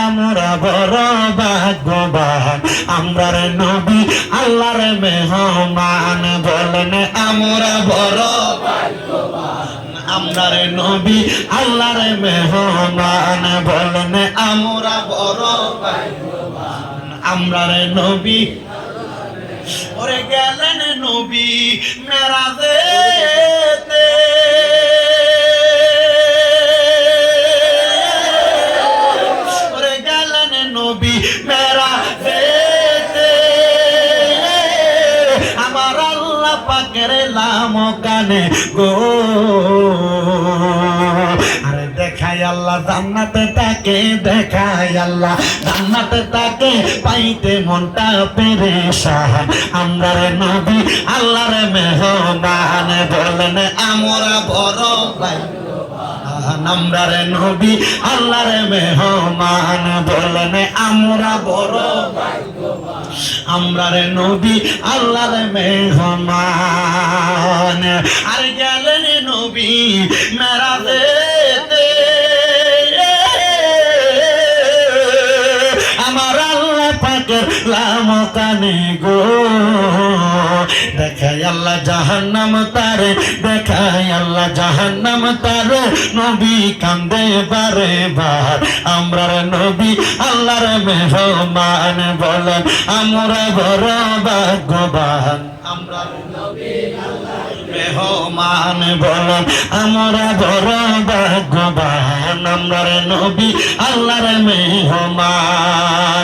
আমরা বড় ভাগ্যবান আমরা রে নবী আল্লাহর মেহমান বলেন আমরা বড় ভাগ্যবান আমরা রে নবী আল্লাহর মেহমান বলেন আমরা বড় ভাগ্যবান আমরা রে নবী ওরে গেলেন নবী মেরাজেতে ওরে গেলেন নবী মেরাজেতে আমার আল্লাহ পাকের লামকানে গো আরে দেখাই আল্লাহ জান্নাতে তাকে দেখাই আল্লাহ জান্নাতে তাকে পাইতে মনটা পেরেশান আমরা রে নবী আল্লাহর মেহমান বলেন আমরা বড় ভাগ্যবান আমরা রে নবী আল্লাহর মেহমান বলেন আমরা বড় ভাগ্যবান আমরা রে নবী আল্লাহর মেহমান আর গেলেন নবী মেরাজেতে আমার আল্লাহ পাকের লামকানে গো দেখাই আল্লাহ জাহান্নাম তারে দেখাই আল্লাহ জাহান্নাম তারে নবী কান্দে বারে বার আমরা নবী আল্লাহর মেহমান বলেন আমরা বড় ভাগ্যবান আমরা নবী আল্লাহর মেহমান বলেন আমরা বড় ভাগ্যবান আমরা নবী আল্লাহর মেহমান।